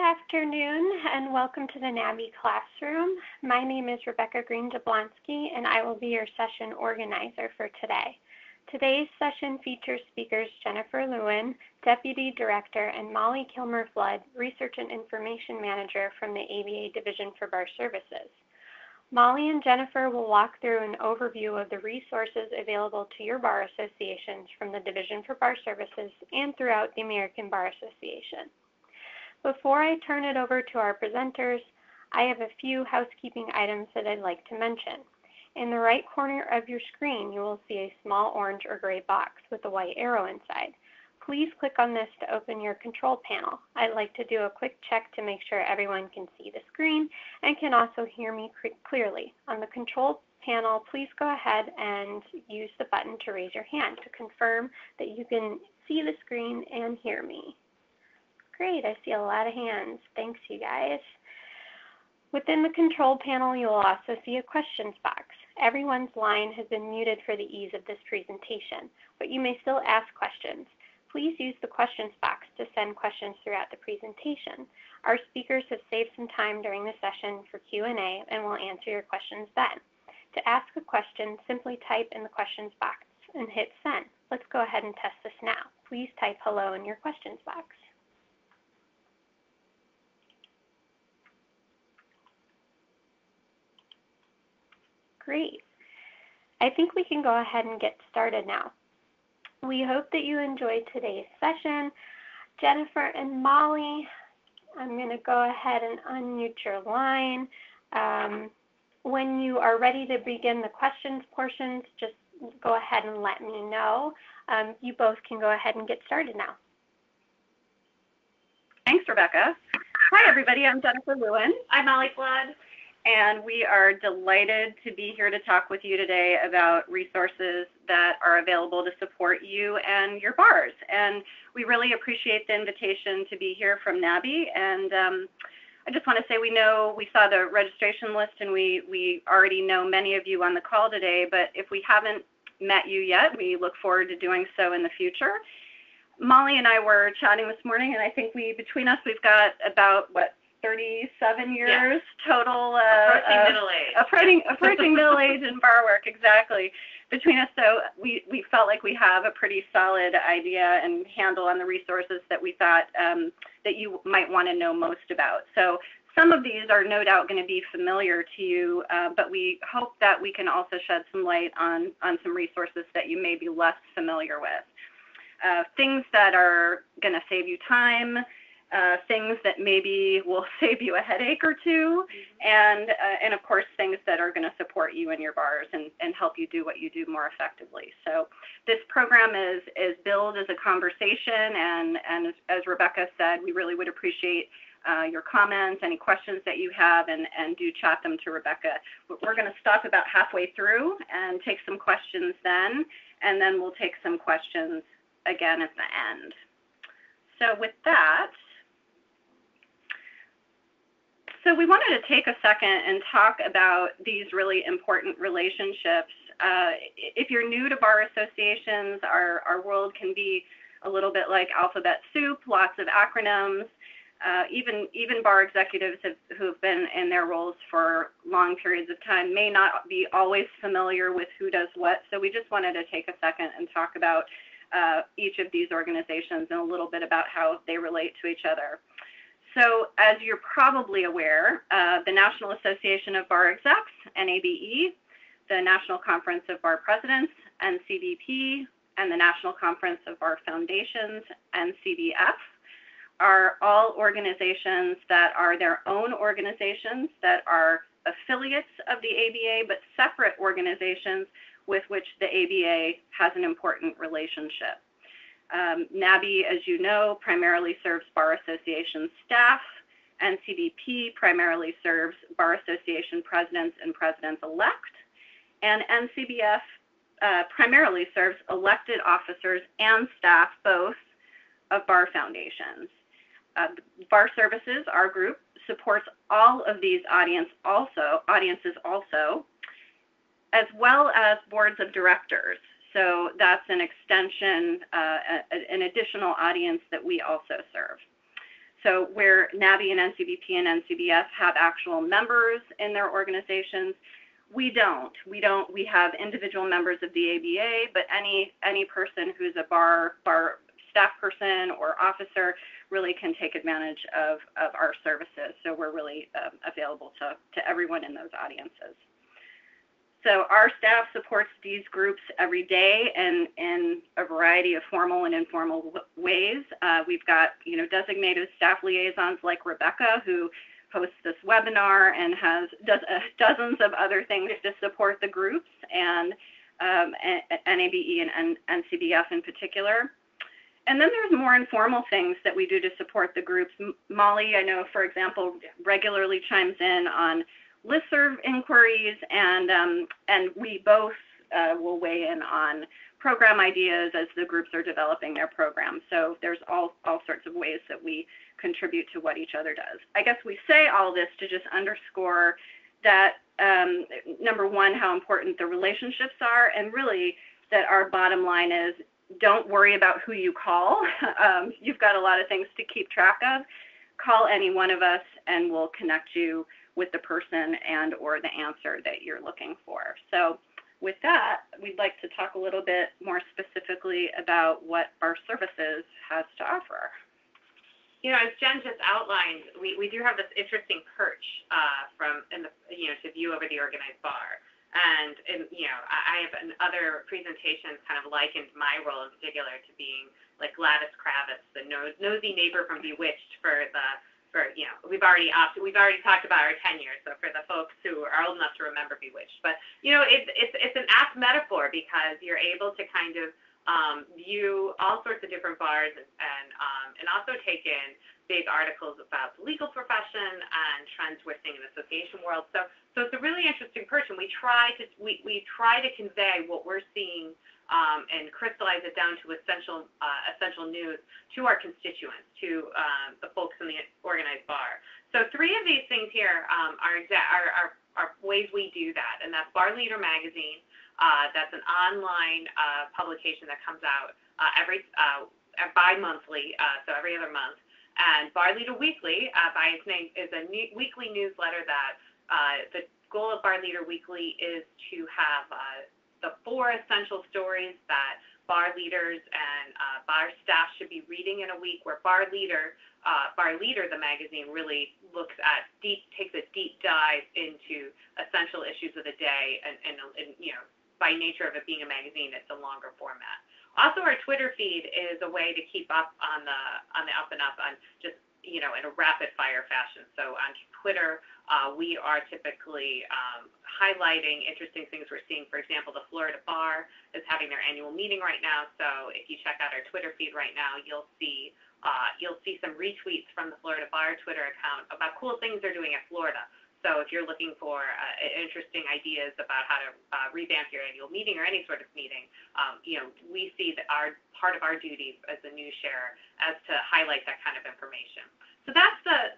afternoon and welcome to the NABE classroom. My name is Rebecca Green-Jablonski and I will be your session organizer for today. Today's session features speakers Jennifer Lewin, Deputy Director, and Molly Kilmer-Flood, Research and Information Manager from the ABA Division for Bar Services. Molly and Jennifer will walk through an overview of the resources available to your bar associations from the Division for Bar Services and throughout the American Bar Association. Before I turn it over to our presenters, I have a few housekeeping items that I'd like to mention. In the right corner of your screen, you will see a small orange or gray box with a white arrow inside. Please click on this to open your control panel. I'd like to do a quick check to make sure everyone can see the screen and can also hear me clearly. On the control panel, please go ahead and use the button to raise your hand to confirm that you can see the screen and hear me. Great, I see a lot of hands. Thanks, you guys. Within the control panel, you will also see a questions box. Everyone's line has been muted for the ease of this presentation, but you may still ask questions. Please use the questions box to send questions throughout the presentation. Our speakers have saved some time during the session for Q&A and will answer your questions then. To ask a question, simply type in the questions box and hit send. Let's go ahead and test this now. Please type hello in your questions box. Great. I think we can go ahead and get started now. We hope that you enjoyed today's session. Jennifer and Molly, I'm going to go ahead and unmute your line. When you are ready to begin the questions portions, just go ahead and let me know. You both can go ahead and get started now. Thanks, Rebecca. Hi, everybody. I'm Jennifer Lewin. I'm Molly Flood. And we are delighted to be here to talk with you today about resources that are available to support you and your bars. And we really appreciate the invitation to be here from NABE. And I just want to say we saw the registration list and we already know many of you on the call today, but if we haven't met you yet, we look forward to doing so in the future. Molly and I were chatting this morning, and I think between us, we've got about, 37 years total. Approaching middle age. Approaching middle age in bar work, exactly, between us. So we felt like we have a pretty solid idea and handle on the resources that we thought that you might want to know most about. So some of these are no doubt going to be familiar to you, but we hope that we can also shed some light on some resources that you may be less familiar with. Things that are going to save you time, things that maybe will save you a headache or two, and of course things that are going to support you in your bars and help you do what you do more effectively. So this program is billed as a conversation, and as Rebecca said, we really would appreciate your comments, any questions that you have, and do chat them to Rebecca. We're going to stop about halfway through and take some questions then, and then we'll take some questions again at the end. So with that, so we wanted to take a second and talk about these really important relationships. If you're new to bar associations, our world can be a little bit like alphabet soup, lots of acronyms. Even bar executives who have been in their roles for long periods of time may not be always familiar with who does what. So we just wanted to take a second and talk about each of these organizations and a little bit about how they relate to each other. So as you're probably aware, the National Association of Bar Execs, NABE, the National Conference of Bar Presidents, NCBP, and the National Conference of Bar Foundations, NCBF, are all organizations that are their own organizations that are affiliates of the ABA, but separate organizations with which the ABA has an important relationship. NABE, as you know, primarily serves Bar Association staff. NCBP primarily serves Bar Association presidents and presidents-elect. And NCBF primarily serves elected officers and staff, both, of Bar Foundations. Bar Services, our group, supports all of these audiences also, as well as boards of directors. So that's an extension, an additional audience that we also serve. So where NABE and NCBP and NCBF have actual members in their organizations, we don't. We have individual members of the ABA, but any person who's a bar staff person or officer really can take advantage of our services. So we're really available to everyone in those audiences. So our staff supports these groups every day and in a variety of formal and informal ways. We've got designated staff liaisons like Rebecca, who hosts this webinar and has dozens of other things to support the groups, and NABE and NCBF in particular. And then there's more informal things that we do to support the groups. Molly, I know, for example, regularly chimes in on listserv inquiries, and we both will weigh in on program ideas as the groups are developing their programs. So there's all sorts of ways that we contribute to what each other does. I guess we say all this to just underscore that, number one, how important the relationships are, and really that our bottom line is, don't worry about who you call. You've got a lot of things to keep track of. Call any one of us and we'll connect you with the person and or the answer that you're looking for. So with that, we'd like to talk a little bit more specifically about what Bar Services has to offer. As Jen just outlined, we do have this interesting perch to view over the organized bar. And I have other presentations kind of likened my role in particular to being like Gladys Kravitz, the nosy neighbor from Bewitched we've already talked about our tenure, so for the folks who are old enough to remember Bewitched. But it's an apt metaphor because you're able to kind of view all sorts of different bars and also take in big articles about the legal profession and trends we're seeing in the association world. So it's a really interesting perch, and we try to convey what we're seeing and crystallize it down to essential news to our constituents, to the folks in the organized bar. So three of these things here are ways we do that, and that's Bar Leader Magazine. That's an online publication that comes out bi-monthly, so every other month. And Bar Leader Weekly, by its name, is a weekly newsletter that the goal of Bar Leader Weekly is to have the 4 essential stories that bar leaders and bar staff should be reading in a week, where Bar Leader, the magazine, really takes a deep dive into essential issues of the day, and by nature of it being a magazine, it's a longer format. Also, our Twitter feed is a way to keep up on the up and up on just in a rapid fire fashion. So on Twitter, we are typically highlighting interesting things we're seeing. For example, the Florida Bar is having their annual meeting right now. So if you check out our Twitter feed right now, you'll see some retweets from the Florida Bar Twitter account about cool things they're doing at Florida. So if you're looking for interesting ideas about how to revamp your annual meeting or any sort of meeting, we see that part of our duty as a news sharer as to highlight that kind of information. So that's us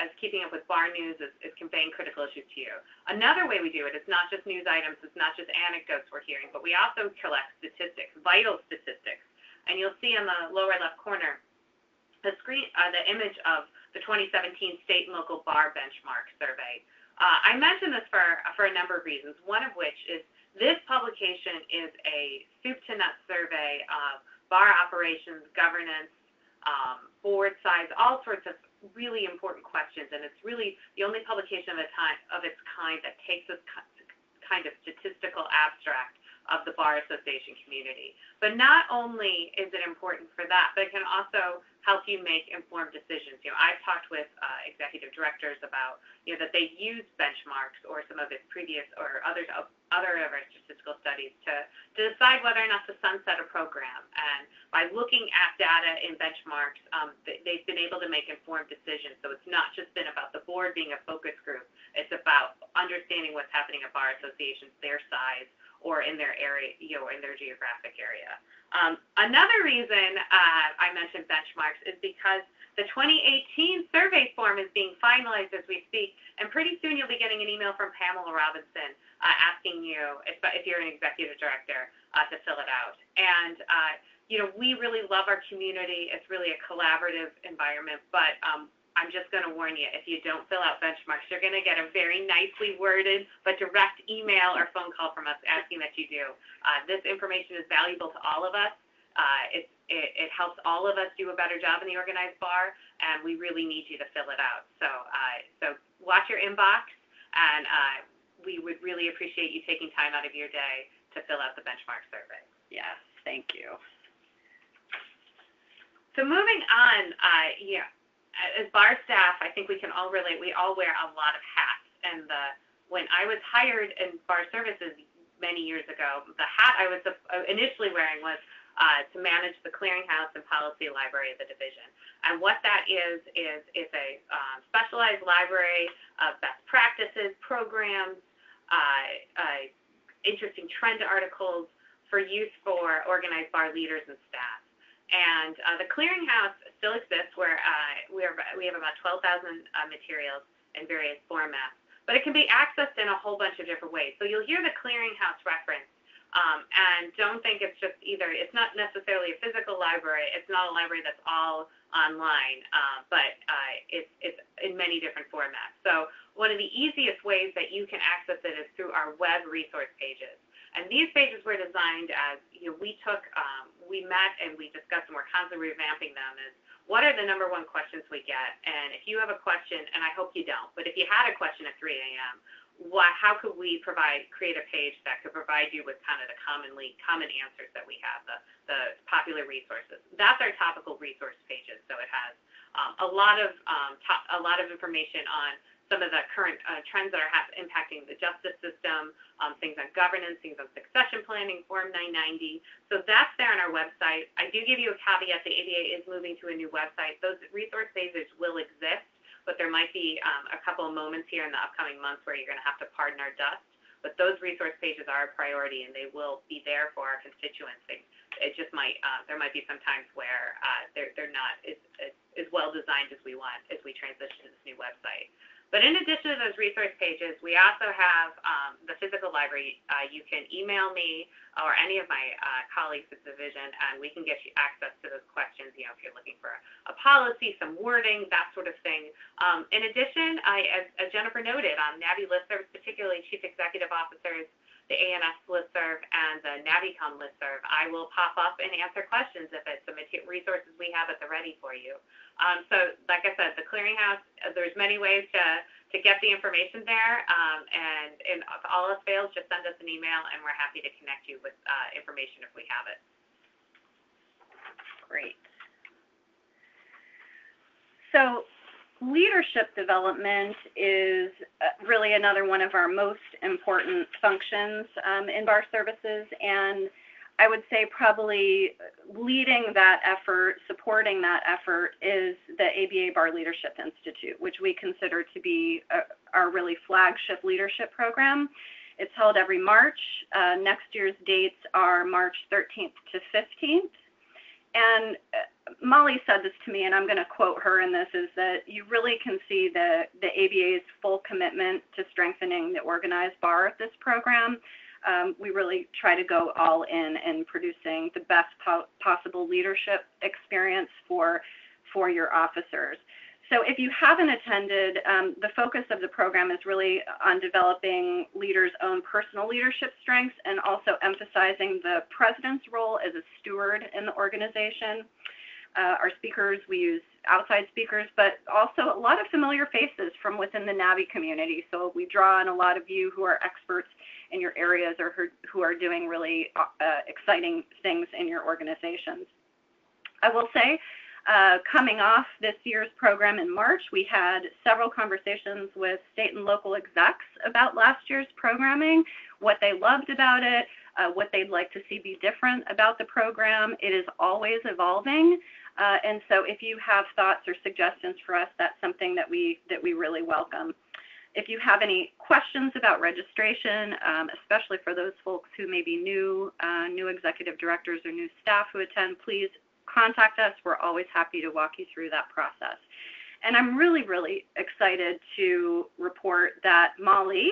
as keeping up with bar news, is conveying critical issues to you. Another way we do it is not just news items, it's not just anecdotes we're hearing, but we also collect statistics, vital statistics. And you'll see in the lower left corner the image of the 2017 State and Local Bar Benchmark Survey. I mention this for a number of reasons, one of which is this publication is a soup-to-nuts survey of bar operations, governance, board size, all sorts of really important questions, and it's really the only publication of its kind that takes this kind of statistical abstract of the bar association community. But not only is it important for that, but it can also help you make informed decisions. I've talked with executive directors about that they use benchmarks or some of its previous or other of our statistical studies to decide whether or not to sunset a program. And by looking at data in benchmarks, they've been able to make informed decisions. So it's not just been about the board being a focus group. It's about understanding what's happening at bar associations, their size, or in their area, in their geographic area. Another reason I mentioned benchmarks is because the 2018 survey form is being finalized as we speak, and pretty soon you'll be getting an email from Pamela Robinson asking you, if you're an executive director, to fill it out. And we really love our community. It's really a collaborative environment, but I'm just going to warn you, if you don't fill out benchmarks, you're going to get a very nicely worded but direct email or phone call from us asking that you do. This information is valuable to all of us. It helps all of us do a better job in the organized bar, and we really need you to fill it out. So watch your inbox, and we would really appreciate you taking time out of your day to fill out the benchmark survey. Yes, thank you. So moving on, as bar staff, I think we can all relate. We all wear a lot of hats, and when I was hired in bar services many years ago, the hat I was initially wearing was to manage the clearinghouse and policy library of the division. And what that is a specialized library of best practices, programs, interesting trend articles for use for organized bar leaders and staff. And the clearinghouse still exists, where we have about 12,000 materials in various formats, but it can be accessed in a whole bunch of different ways. So you'll hear the clearinghouse reference, and don't think it's just it's not necessarily a physical library. It's not a library that's all online, but it's in many different formats. So one of the easiest ways that you can access it is through our web resource pages. And these pages were designed as, we met and we discussed, and we're constantly revamping them, is what are the #1 questions we get? And if you have a question, and I hope you don't, but if you had a question at 3 a.m., how could we create a page that could provide you with kind of the common answers that we have, the popular resources? That's our topical resource pages. So it has a lot of information on some of the current trends that are impacting the justice system, things on governance, things on succession planning, Form 990. So that's there on our website. I do give you a caveat: the ABA is moving to a new website. Those resource pages will exist, but there might be a couple of moments here in the upcoming months where you're going to have to pardon our dust. But those resource pages are a priority, and they will be there for our constituents. It just might there might be some times where they're not as well designed as we want as we transition to this new website. But in addition to those resource pages, we also have the physical library. You can email me or any of my colleagues at the division, and we can get you access to those questions, if you're looking for a policy, some wording, that sort of thing. In addition, as Jennifer noted, on NABE listservs, particularly Chief Executive Officers, the ANS listserv, and the NABECom listserv, I will pop up and answer questions if it's the resources we have at the ready for you. So, like I said, the clearinghouse, there's many ways to get the information there, and if all else fails, just send us an email, and we're happy to connect you with information if we have it. Great. So leadership development is really another one of our most important functions in bar services, and I would say probably leading that effort, supporting that effort, is the ABA Bar Leadership Institute, which we consider to be our really flagship leadership program. It's held every March. Next year's dates are March 13th to 15th. And Molly said this to me, and I'm going to quote her in this, is that you really can see the ABA's full commitment to strengthening the organized bar at this program. We really try to go all in producing the best possible leadership experience for your officers. So if you haven't attended, the focus of the program is really on developing leaders' own personal leadership strengths and also emphasizing the president's role as a steward in the organization. Our speakers, we use outside speakers, but also a lot of familiar faces from within the NABE community. So we draw on a lot of you who are experts in your areas or who are doing really exciting things in your organizations. I will say, coming off this year's program in March, we had several conversations with state and local execs about last year's programming, what they loved about it, what they'd like to see be different about the program. It is always evolving, and so if you have thoughts or suggestions for us, that's something that we really welcome. If you have any questions about registration, especially for those folks who may be new executive directors or new staff who attend, please contact us. We're always happy to walk you through that process. And I'm really, really excited to report that Molly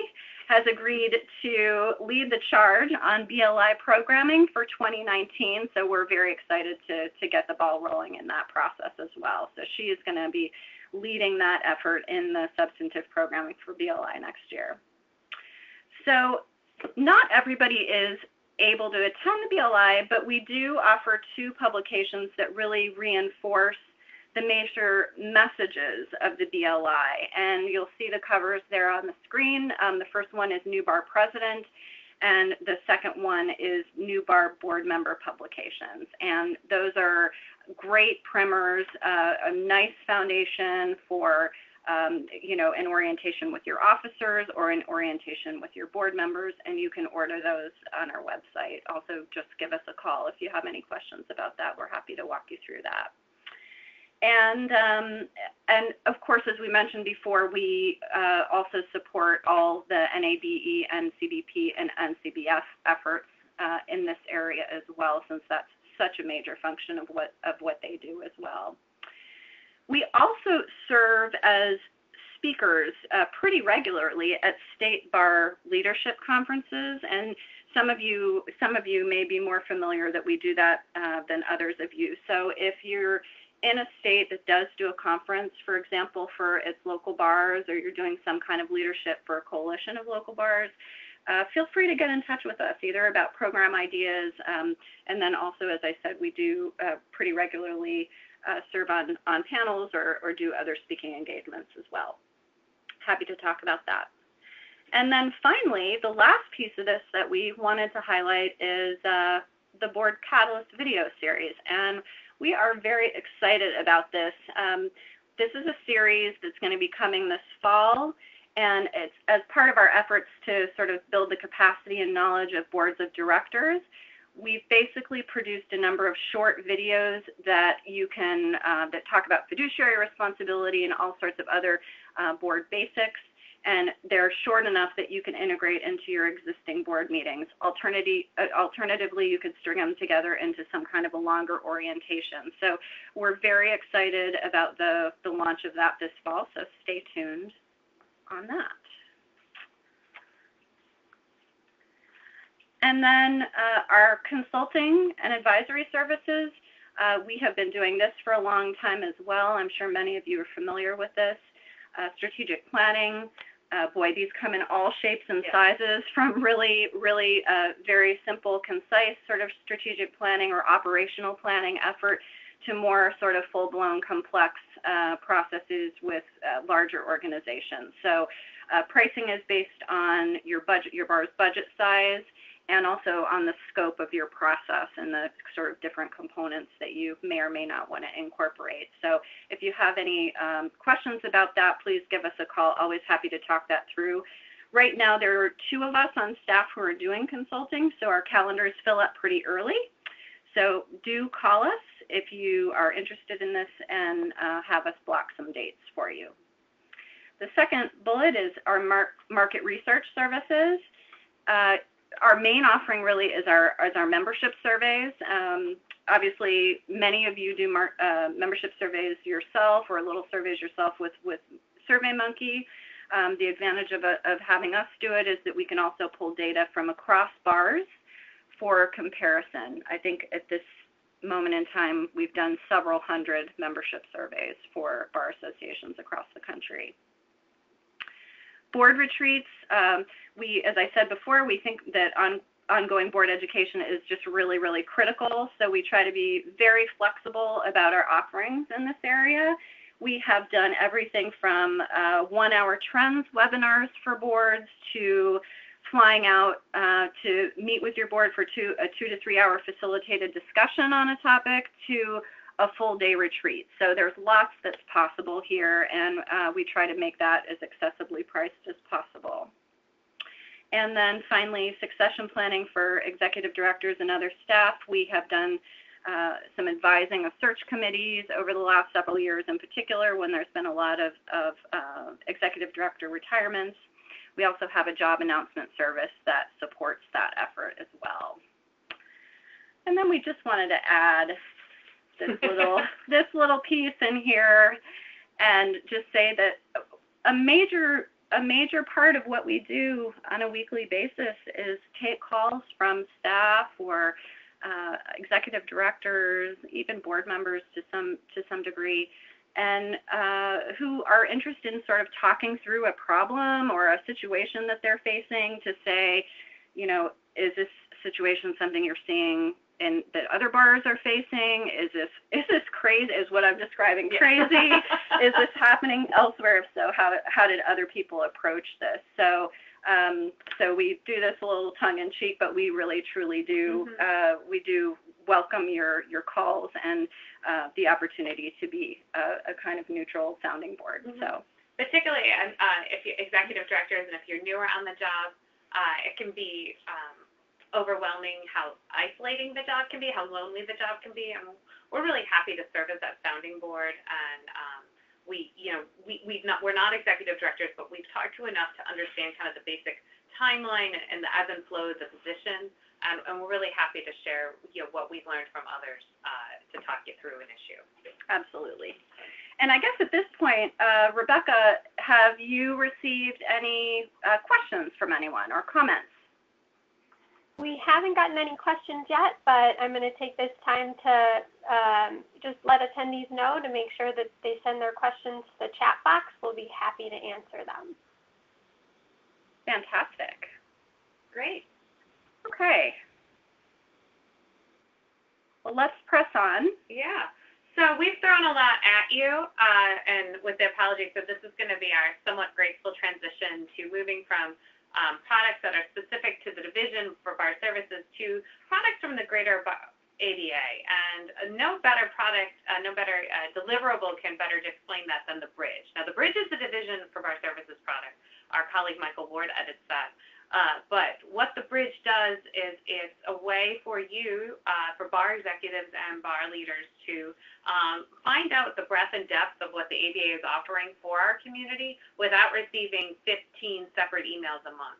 has agreed to lead the charge on BLI programming for 2019, so we're very excited to get the ball rolling in that process as well. So she is going to be leading that effort in the substantive programming for BLI next year. So not everybody is able to attend the BLI, but we do offer 2 publications that really reinforce the major messages of the BLI, and you'll see the covers there on the screen. The first one is New Bar President, and the second one is New Bar Board Member Publications. And those are great primers, a nice foundation for an orientation with your officers or an orientation with your board members, and you can order those on our website. Also, just give us a call if you have any questions about that. We're happy to walk you through that. And of course, as we mentioned before, we also support all the NABE, NCBP, and NCBF efforts in this area as well, since that's such a major function of what they do as well. We also serve as speakers pretty regularly at state bar leadership conferences, and some of you may be more familiar that we do that than others of you. So if you're in a state that does do a conference, for example, for its local bars, or you're doing some kind of leadership for a coalition of local bars, feel free to get in touch with us, either about program ideas, and then also, as I said, we do pretty regularly serve on panels or do other speaking engagements as well. Happy to talk about that. And then finally, the last piece of this that we wanted to highlight is the Board Catalyst video series. And we are very excited about this. This is a series that's going to be coming this fall, and it's as part of our efforts to sort of build the capacity and knowledge of boards of directors. We've basically produced a number of short videos that you can, that talk about fiduciary responsibility and all sorts of other board basics, and they're short enough that you can integrate into your existing board meetings. Alternatively, you could string them together into some kind of a longer orientation. So we're very excited about the launch of that this fall, so stay tuned on that. And then our consulting and advisory services, we have been doing this for a long time as well. I'm sure many of you are familiar with this. Strategic planning, boy, these come in all shapes and sizes, from really very simple, concise sort of strategic planning or operational planning effort to more sort of full-blown complex processes with larger organizations. So pricing is based on your budget, your bar's budget size, and also on the scope of your process and the sort of different components that you may or may not want to incorporate. So if you have any questions about that, please give us a call. Always happy to talk that through. Right now, there are 2 of us on staff who are doing consulting, so our calendars fill up pretty early. So do call us if you are interested in this and have us block some dates for you. The second bullet is our market research services. Our main offering really is our membership surveys. Obviously, many of you do membership surveys yourself or little surveys yourself with SurveyMonkey. The advantage of having us do it is that we can also pull data from across bars for comparison. I think at this moment in time, we've done several hundred membership surveys for bar associations across the country. Board retreats, as I said before, we think that ongoing board education is just really critical, so we try to be very flexible about our offerings in this area. We have done everything from 1-hour trends webinars for boards to flying out to meet with your board for a 2 to 3 hour facilitated discussion on a topic to a full day retreat. So there's lots that's possible here, and we try to make that as accessibly priced as possible. And then finally, succession planning for executive directors and other staff. We have done some advising of search committees over the last several years, in particular when there's been a lot of executive director retirements. We also have a job announcement service that supports that effort as well. And then we just wanted to add this little piece in here and just say that a major a major part of what we do on a weekly basis is take calls from staff or executive directors, even board members to some degree, and who are interested in sort of talking through a problem or a situation that they're facing to say, you know, is this situation something you're seeing and that other bars are facing? Is this crazy? Is what I'm describing crazy? Is this happening elsewhere? If so, how did other people approach this? So we do this a little tongue in cheek, but we really truly do. We do welcome your calls and the opportunity to be a kind of neutral sounding board. So particularly if you're executive directors and if you're newer on the job, it can be overwhelming how isolating the job can be, how lonely the job can be, and we're really happy to serve as that sounding board. And we're not executive directors, but we've talked to enough to understand kind of the basic timeline and the ebb and flow of the position, and we're really happy to share what we've learned from others to talk you through an issue. Absolutely. And I guess at this point, Rebecca, have you received any questions from anyone or comments? We haven't gotten any questions yet, but I'm going to take this time to just let attendees know to make sure that they send their questions to the chat box. We'll be happy to answer them. Fantastic. Great. Okay. Well, let's press on. Yeah. So we've thrown a lot at you, and with the apologies, so this is going to be our somewhat graceful transition to moving from products that are specific to the division for bar services to products from the greater ABA. And no better product, no better deliverable can better explain that than the bridge. Now, the bridge is the division for bar services product. Our colleague Michael Ward edits that. But what the bridge does is it's a way for you, for bar executives and bar leaders to find out the breadth and depth of what the ABA is offering for our community without receiving 15 separate emails a month.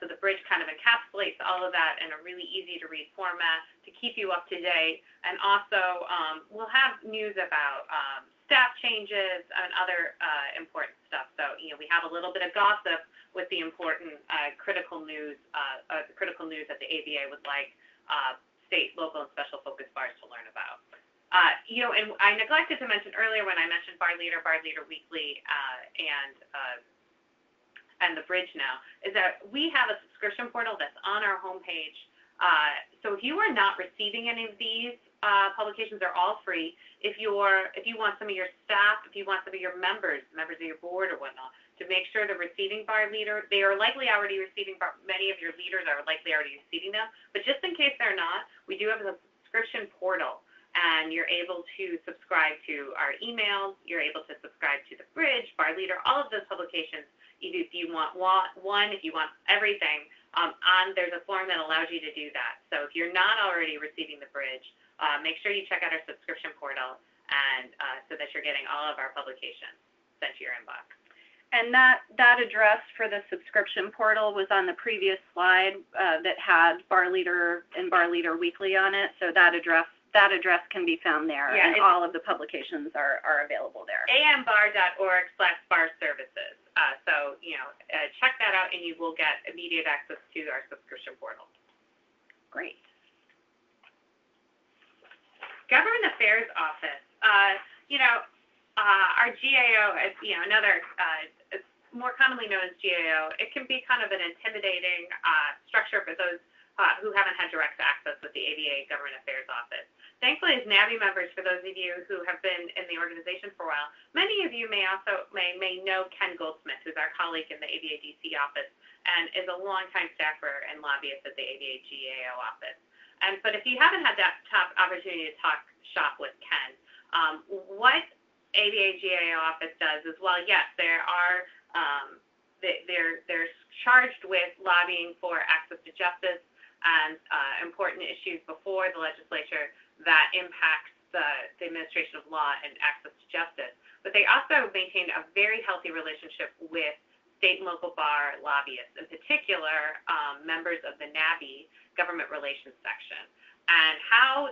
So the bridge kind of encapsulates all of that in a really easy to read format to keep you up to date. And also we'll have news about staff changes and other important stuff. So, we have a little bit of gossip with the important critical news that the ABA would like state, local, and special focus bars to learn about. And I neglected to mention earlier when I mentioned Bar Leader Weekly, and the bridge now, is that we have a subscription portal that's on our homepage. So if you are not receiving any of these publications, are all free. If you want some of your staff, if you want some of your members of your board or whatnot, to make sure they're receiving Bar Leader, they are likely already receiving, many of your leaders are likely already receiving them, but just in case they're not, we do have a subscription portal, and you're able to subscribe to our emails, you're able to subscribe to the bridge, Bar Leader, all of those publications, if you want one, if you want everything, there's a form that allows you to do that. So if you're not already receiving the bridge, make sure you check out our subscription portal, and so that you're getting all of our publications sent to your inbox. And that address for the subscription portal was on the previous slide that had Bar Leader and Bar Leader Weekly on it. So that address can be found there, and all of the publications are available there. ambar.org/barservices. So check that out, and you will get immediate access to our subscription portal. Great. Government Affairs Office. Our GAO is, another, it's more commonly known as GAO. It can be kind of an intimidating structure for those who haven't had direct access with the ABA Government Affairs Office. Thankfully, as NABE members, for those of you who have been in the organization for a while, many of you may know Ken Goldsmith, who's our colleague in the ABA DC office and is a longtime staffer and lobbyist at the ABA GAO office. But if you haven't had that top opportunity to talk shop with Ken, what ABA GAO office does is, well, yes, they're charged with lobbying for access to justice and important issues before the legislature that impacts the administration of law and access to justice. But they also maintain a very healthy relationship with state and local bar lobbyists, in particular members of the NABE Government Relations section. and how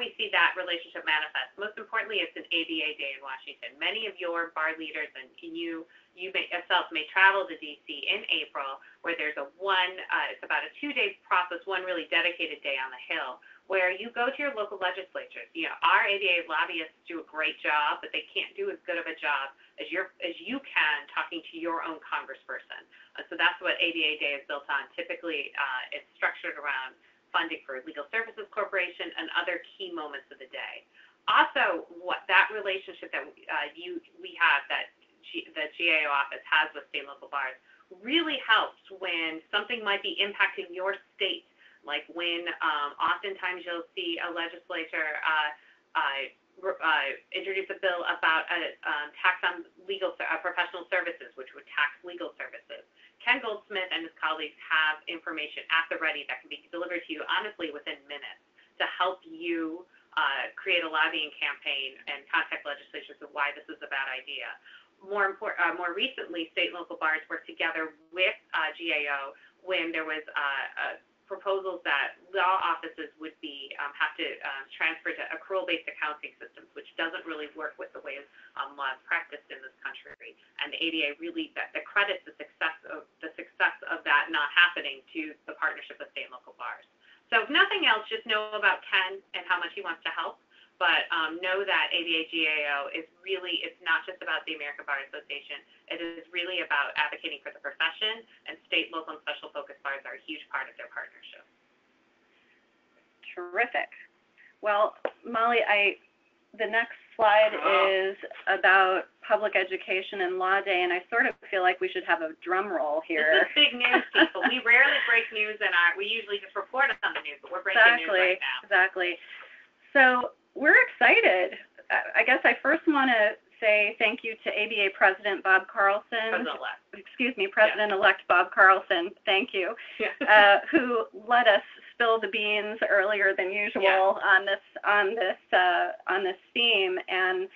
we see that relationship manifest. Most importantly, it's an ABA Day in Washington. Many of your bar leaders and you yourself may travel to DC in April, where there's it's about a 2-day process, one really dedicated day on the Hill, where you go to your local legislatures. Our ABA lobbyists do a great job, but they can't do as good of a job as you can talking to your own congressperson. So that's what ABA Day is built on. Typically, it's structured around funding for Legal Services Corporation and other key moments of the day. Also, what that relationship that we have, that the GAO office has with state and local bars, really helps when something might be impacting your state. Like when oftentimes you'll see a legislature introduce a bill about a tax on professional services, which would tax legal services. Ken Goldsmith and his colleagues have information at the ready that can be delivered to you, honestly, within minutes to help you create a lobbying campaign and contact legislatures of why this is a bad idea. More recently, state and local bars worked together with GAO when there was proposals that law offices would have to transfer to accrual-based accounting systems, which doesn't really work with the way law is practiced in this country. And the ABA really credits the success of that not happening to the partnership of state and local bars. So if nothing else, just know about Ken and how much he wants to help. But know that ABA-GAO is really, it's not just about the American Bar Association. It is really about advocating for the profession, and state, local, and special focus bars are a huge part of their partnership. Terrific. Well, Molly, the next slide is about public education and Law Day, and I sort of feel like we should have a drum roll here. This is big news, people. We rarely break news, and we usually just report on the news, but we're breaking news right now. Exactly. So we're excited. I guess I first want to say thank you to ABA President Bob Carlson. President-elect Bob Carlson. Thank you. Who let us spill the beans earlier than usual on this theme. And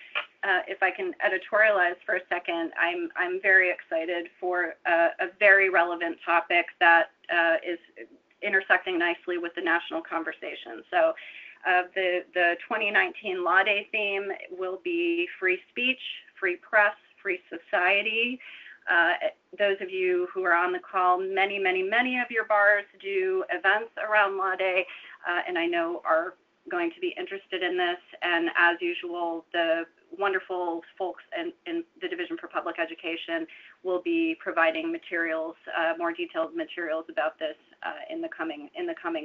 if I can editorialize for a second, I'm very excited for a very relevant topic that is intersecting nicely with the national conversation. So. The 2019 Law Day theme will be free speech, free press, free society. Those of you who are on the call, many of your bars do events around Law Day, and I know are going to be interested in this. And as usual, the wonderful folks in the Division for Public Education will be providing materials, more detailed materials about this in the coming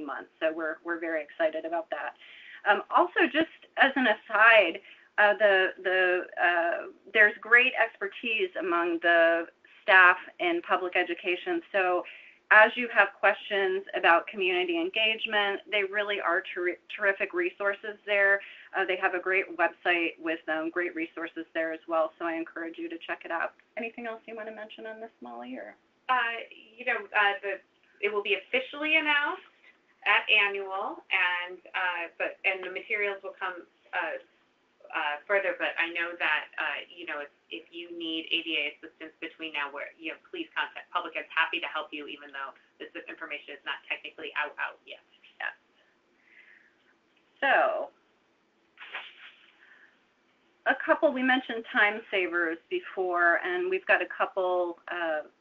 months. So we're very excited about that. Also, just as an aside, there's great expertise among the staff in public education. So as you have questions about community engagement, they really are terrific resources there. They have a great website with great resources there as well, so I encourage you to check it out. Anything else you want to mention on this, Molly? Or? It will be officially announced at annual, and the materials will come further. But I know that if you need ABA assistance between now, please contact Public Ed's happy to help you, even though this information is not technically out yet. Yes. So. We mentioned time savers before, and we've got a couple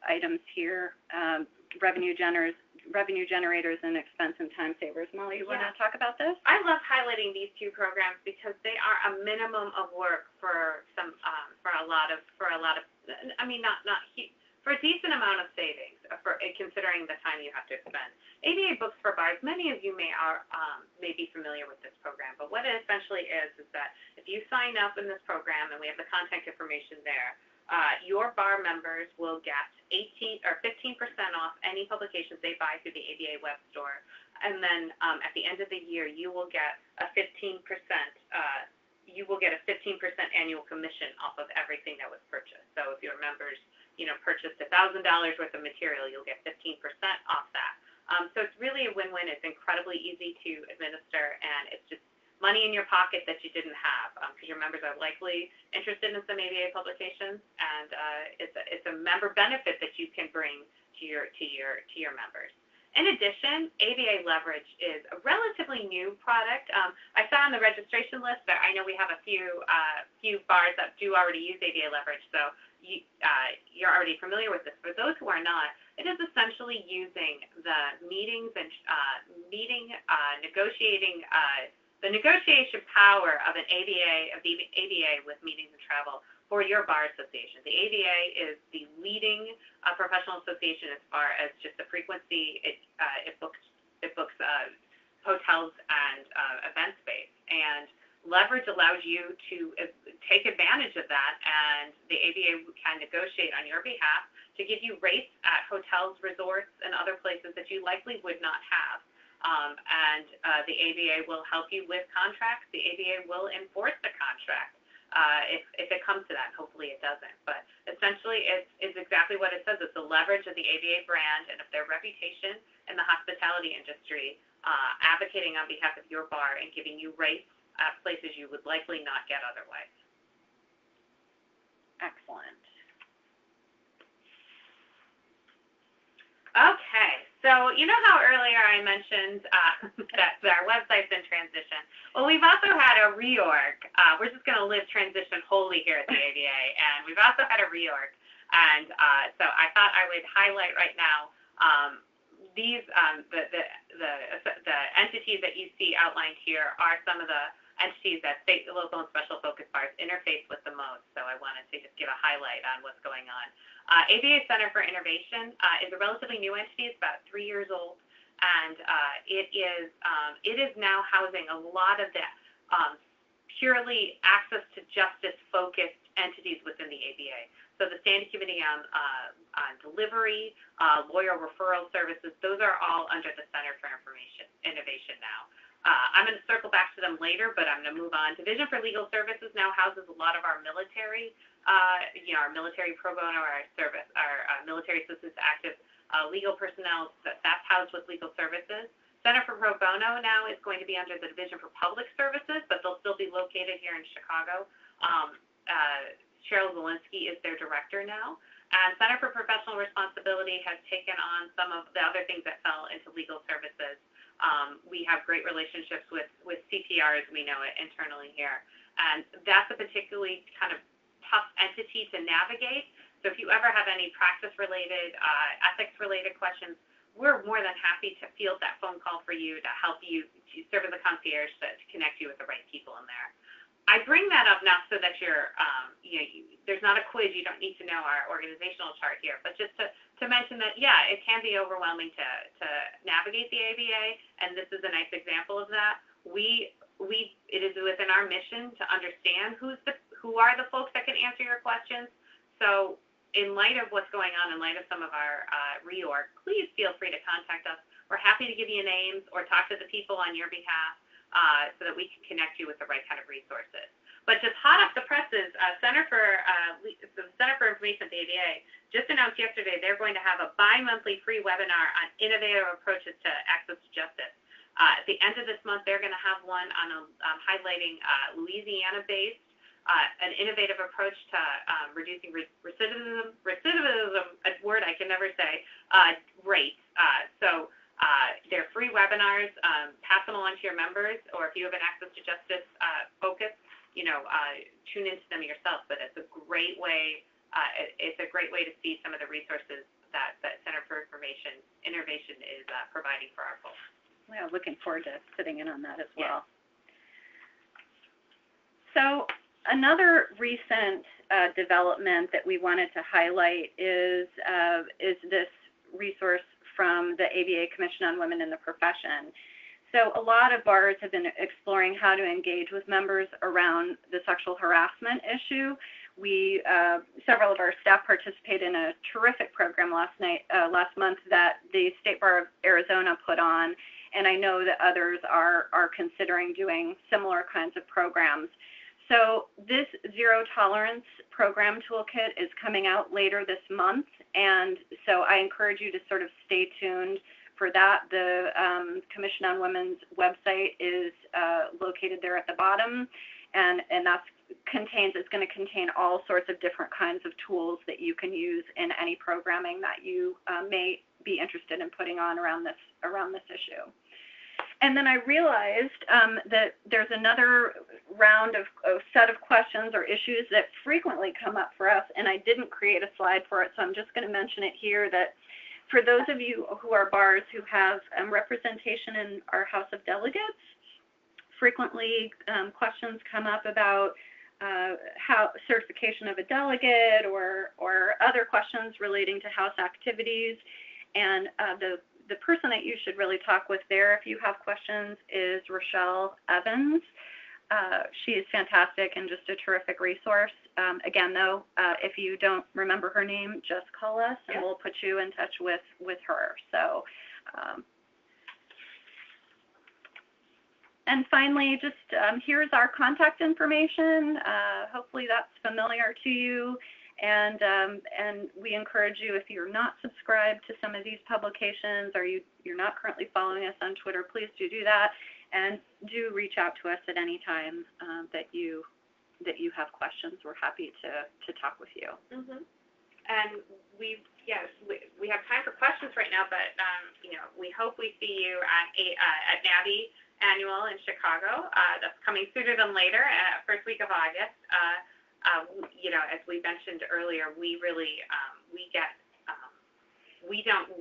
items here, revenue generators and expense and time savers. Molly, you want to talk about this? I love highlighting these two programs because they are a minimum of work for a decent amount of savings considering the time you have to spend. ABA Books for Bars, many of you may be familiar with this program, but what it essentially is that if you sign up in this program, and we have the contact information there, your bar members will get 15% off any publications they buy through the ABA web store, and then at the end of the year, you will get a 15% annual commission off of everything that was purchased. So if your members purchased $1,000 worth of material, you'll get 15% off that. So it's really a win-win. It's incredibly easy to administer, and it's just money in your pocket that you didn't have, because your members are likely interested in some ABA publications, and it's a member benefit that you can bring to your members. In addition, ABA Leverage is a relatively new product. I saw on the registration list that I know we have a few bars that do already use ABA Leverage, so you're already familiar with this. For those who are not, it is essentially using the meetings and the negotiation power of the ABA with meetings and travel for your bar association. The ABA is the leading professional association as far as just the frequency. It books hotels and event space, and Leverage allows you to take advantage of that, and the ABA can negotiate on your behalf to give you rates at hotels, resorts, and other places that you likely would not have. The ABA will help you with contracts. The ABA will enforce the contract. If it comes to that, hopefully it doesn't. But essentially, it's exactly what it says. It's the leverage of the ABA brand and of their reputation in the hospitality industry, advocating on behalf of your bar and giving you rates at places you would likely not get otherwise. Excellent. Okay, so you know how earlier I mentioned that our website's in transition? Well, we've also had a reorg. We're just going to live transition wholly here at the ABA, and we've also had a reorg. And so I thought I would highlight right now these the entities that you see outlined here are some of the entities that state, local, and special focus bars interface with the most. So I wanted to just give a highlight on what's going on. ABA Center for Innovation is a relatively new entity. It's about 3 years old, and it is now housing a lot of the purely access to justice focused entities within the ABA. So the Standing Committee on Delivery, lawyer referral services, those are all under the Center for Innovation now. I'm going to circle back to them later, but I'm going to move on. Division for Legal Services now houses a lot of our military, our military pro bono, our military assistance to active legal personnel. That's housed with Legal Services. Center for Pro Bono now is going to be under the Division for Public Services, but they'll still be located here in Chicago. Cheryl Zielinski is their director now. And Center for Professional Responsibility has taken on some of the other things that fell into Legal Services. We have great relationships with CPR, as we know it, internally here. And that's a particularly kind of tough entity to navigate. So if you ever have any practice-related, ethics-related questions, we're more than happy to field that phone call for you to help you to serve as a concierge to connect you with the right people in there. I bring that up not so that you're, there's not a quiz. You don't need to know our organizational chart here, but just to mention that, yeah, it can be overwhelming to navigate the ABA, and this is a nice example of that. It is within our mission to understand who are the folks that can answer your questions. So in light of what's going on, in light of some of our reorg, please feel free to contact us. We're happy to give you names or talk to the people on your behalf so that we can connect you with the right kind of resources. But just hot off the presses, Center for Information at the ABA just announced yesterday they're going to have a bi-monthly free webinar on innovative approaches to access to justice. At the end of this month, they're going to have one on highlighting Louisiana-based an innovative approach to reducing recidivism, a word I can never say, rates. So they're free webinars. Pass them along to your members, or if you have an access to justice focus, tune into them yourself. But it's a great way. It's a great way to see some of the resources that Center for Innovation is providing for our folks. Yeah, looking forward to sitting in on that as well. Yeah. So another recent development that we wanted to highlight is this resource from the ABA Commission on Women in the Profession. So a lot of bars have been exploring how to engage with members around the sexual harassment issue. Several of our staff participated in a terrific program last month that the State Bar of Arizona put on, and I know that others are considering doing similar kinds of programs. So this Zero Tolerance Program Toolkit is coming out later this month, and so I encourage you to sort of stay tuned for that. The Commission on Women's website is located there at the bottom, and it's going to contain all sorts of different kinds of tools that you can use in any programming that you may be interested in putting on around this issue. And then I realized that there's another round of set of questions or issues that frequently come up for us, and I didn't create a slide for it, so I'm just going to mention it here, that for those of you who are bars who have representation in our House of Delegates, frequently questions come up about how certification of a delegate or other questions relating to House activities, and the person that you should really talk with there if you have questions is Rochelle Evans. She is fantastic and just a terrific resource. Again, though, if you don't remember her name, just call us and we'll put you in touch with her. So, and finally, just here's our contact information. Hopefully that's familiar to you. And we encourage you, if you're not subscribed to some of these publications or you're not currently following us on Twitter, please do that. And do reach out to us at any time that you have questions. We're happy to talk with you. Mm-hmm. And we have time for questions right now, but we hope we see you at NABE Annual in Chicago. That's coming sooner than later, first week of August. As we mentioned earlier, we really we don't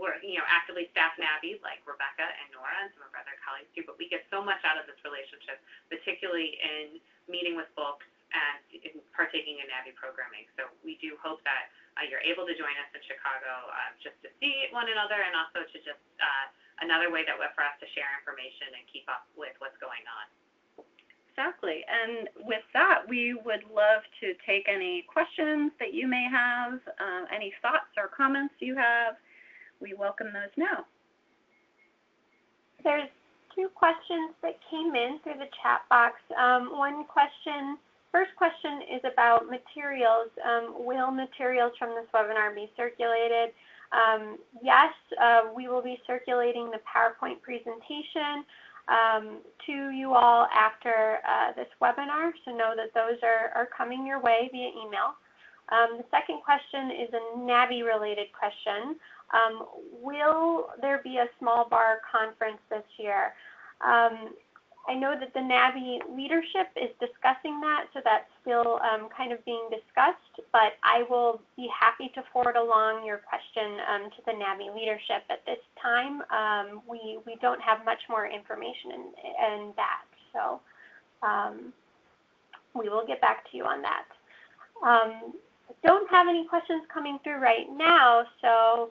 actively staff NABE like Rebecca and Nora and some of our other colleagues do, but we get so much out of this relationship, particularly in meeting with folks and in partaking in NABE programming. So we do hope that you're able to join us in Chicago just to see one another, and also to just another way for us to share information and keep up with what's going on. Exactly. And with that, we would love to take any questions that you may have, any thoughts or comments you have. We welcome those now. There's two questions that came in through the chat box. First question is about materials. Will materials from this webinar be circulated? Yes, we will be circulating the PowerPoint presentation to you all after this webinar, so know that those are coming your way via email. The second question is a NABE-related question. Will there be a small bar conference this year? I know that the NABE leadership is discussing that, so that's still kind of being discussed, but I will be happy to forward along your question to the NABE leadership. At this time, we don't have much more information in that, so we will get back to you on that. Don't have any questions coming through right now, so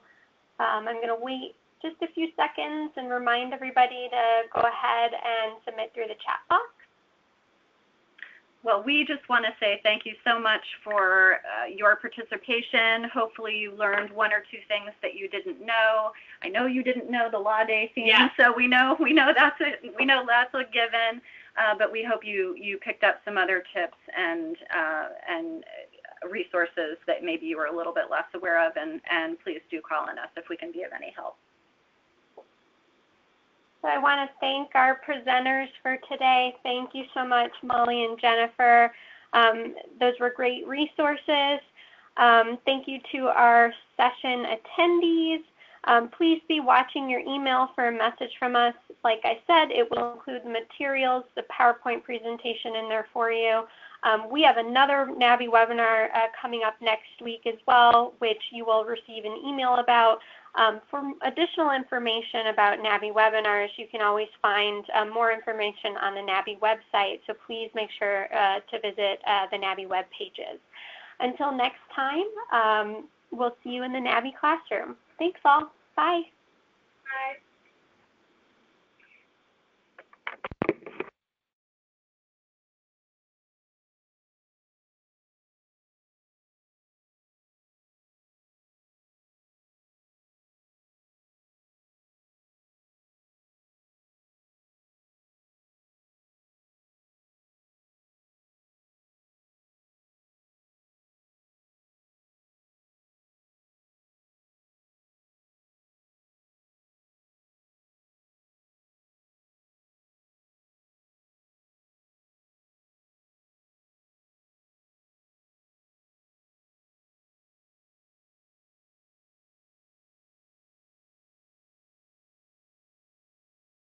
I'm going to wait just a few seconds and remind everybody to go ahead and submit through the chat box. Well, we just want to say thank you so much for your participation. Hopefully you learned one or two things that you didn't know. I know you didn't know the Law Day theme, so we know that's a given. But we hope you picked up some other tips and resources that maybe you were a little bit less aware of, and please do call on us if we can be of any help. So I want to thank our presenters for today. Thank you so much, Molly and Jennifer. Those were great resources. Thank you to our session attendees. Please be watching your email for a message from us. Like I said, it will include the materials, the PowerPoint presentation in there for you. We have another NABE webinar coming up next week as well, which you will receive an email about. For additional information about NABE webinars, you can always find more information on the NABE website, so please make sure to visit the NABE web pages. Until next time, we'll see you in the NABE classroom. Thanks all. Bye. Bye.